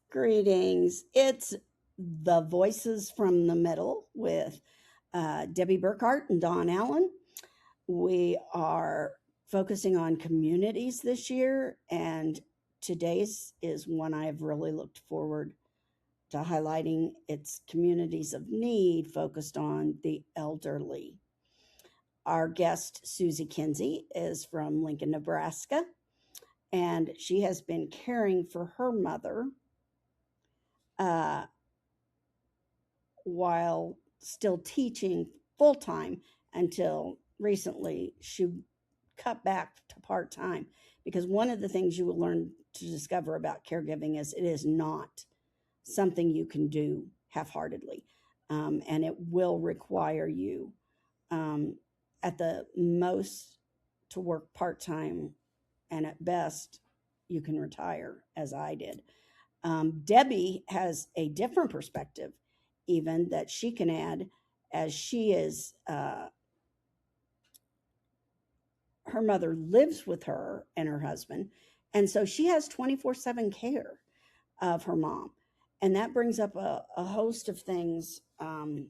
Greetings. It's the Voices from the Middle with Debbie Burkhart and Don Allen. We are focusing on communities this year, and today's is one I've really looked forward to highlighting. It's communities of need focused on the elderly. Our guest, Susie Kinsey, is from Lincoln, Nebraska, and she has been caring for her mother uh, while still teaching full time until recently she cut back to part time, because one of the things you will learn to discover about caregiving is it is not something you can do half-heartedly, and it will require you um, at the most to work part-time, and at best you can retire as I did. Debbie has a different perspective, even that she can add, as she is, her mother lives with her and her husband. And so she has 24/7 care of her mom. And that brings up a host of things that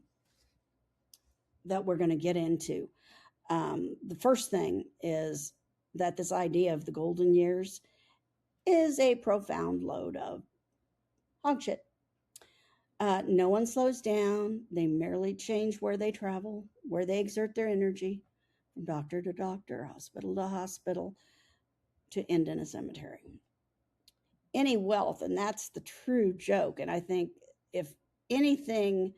we're going to get into. The first thing is that this idea of the golden years is a profound load of hog shit. No one slows down. They merely change where they travel, where they exert their energy, from doctor to doctor, hospital to hospital, to end in a cemetery. Any wealth, and that's the true joke. And I think if anything,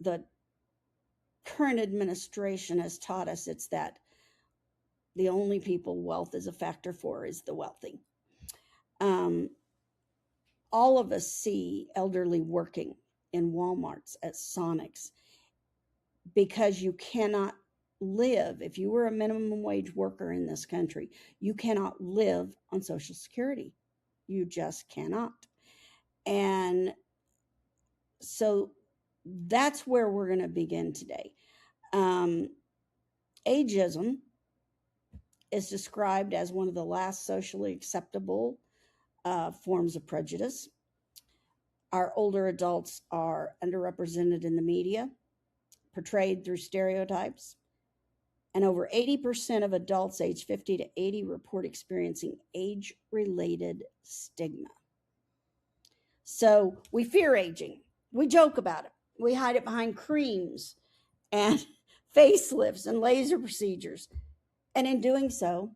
the current administration has taught us, it's that the only people wealth is a factor for is the wealthy. Um, all of us see elderly working in Walmarts, at Sonics, because you cannot live, if you were a minimum wage worker in this country, you cannot live on Social Security. You just cannot. And so that's where we're going to begin today. Um, ageism is described as one of the last socially acceptable forms of prejudice. Our older adults are underrepresented in the media, portrayed through stereotypes, and over 80% of adults aged 50 to 80 report experiencing age related stigma. So we fear aging. We joke about it. We hide it behind creams and facelifts and laser procedures. And in doing so,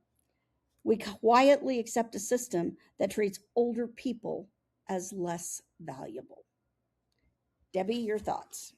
we quietly accept a system that treats older people as less valuable. Debbie, your thoughts?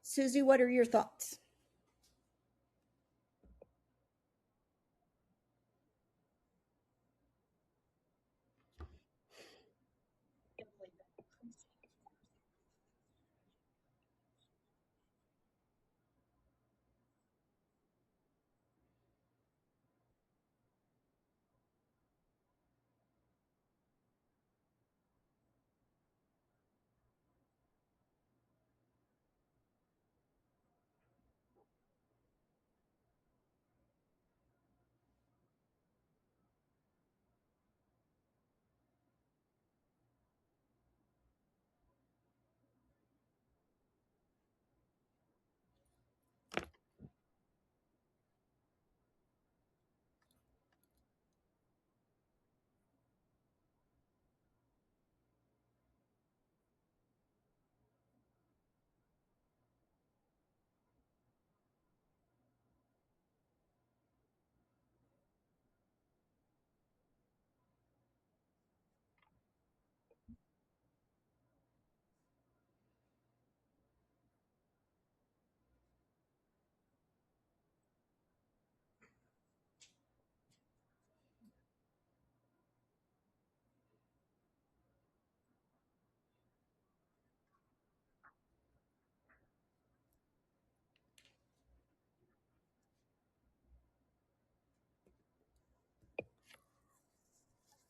Susie, what are your thoughts?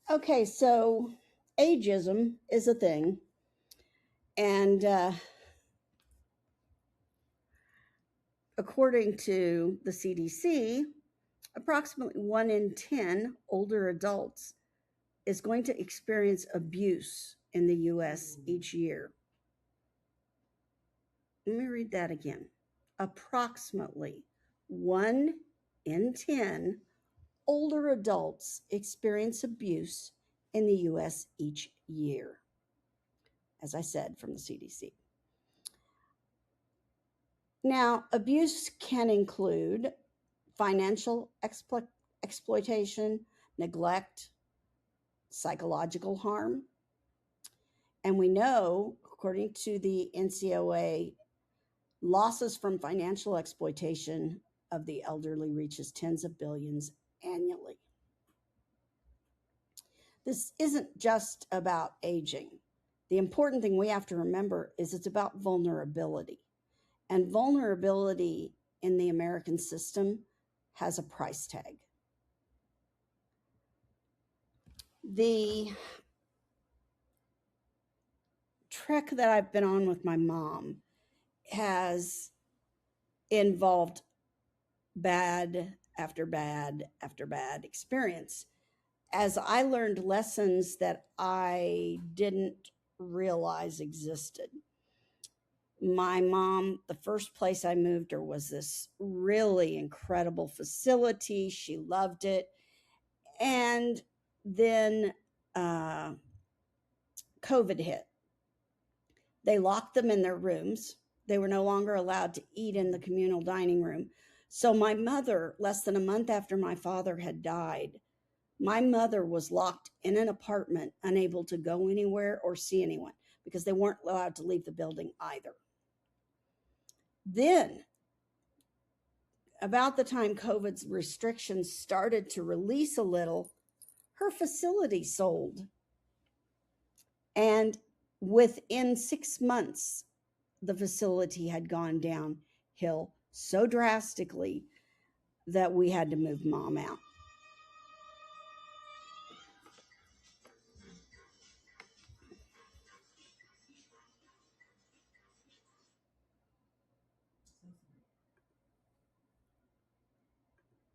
Okay, so ageism is a thing, and according to the CDC, approximately 1 in 10 older adults is going to experience abuse in the US each year. Let me read that again. Approximately 1 in 10 older adults experience abuse in the US each year, as I said, from the CDC. Now, abuse can include financial exploitation, neglect, psychological harm. And we know, according to the NCOA, losses from financial exploitation of the elderly reaches tens of billions annually. This isn't just about aging. The important thing we have to remember is it's about vulnerability. And vulnerability in the American system has a price tag. The trek that I've been on with my mom has involved bad after bad after bad experience as I learned lessons that I didn't realize existed. My mom, the first place I moved her was this really incredible facility. She loved it. And then uh, COVID hit. They locked them in their rooms. They were no longer allowed to eat in the communal dining room. So, my mother, less than a month after my father had died, my mother was locked in an apartment, unable to go anywhere or see anyone because they weren't allowed to leave the building either. Then, about the time COVID's restrictions started to release a little, her facility sold. And within 6 months, the facility had gone downhill so drastically that we had to move mom out.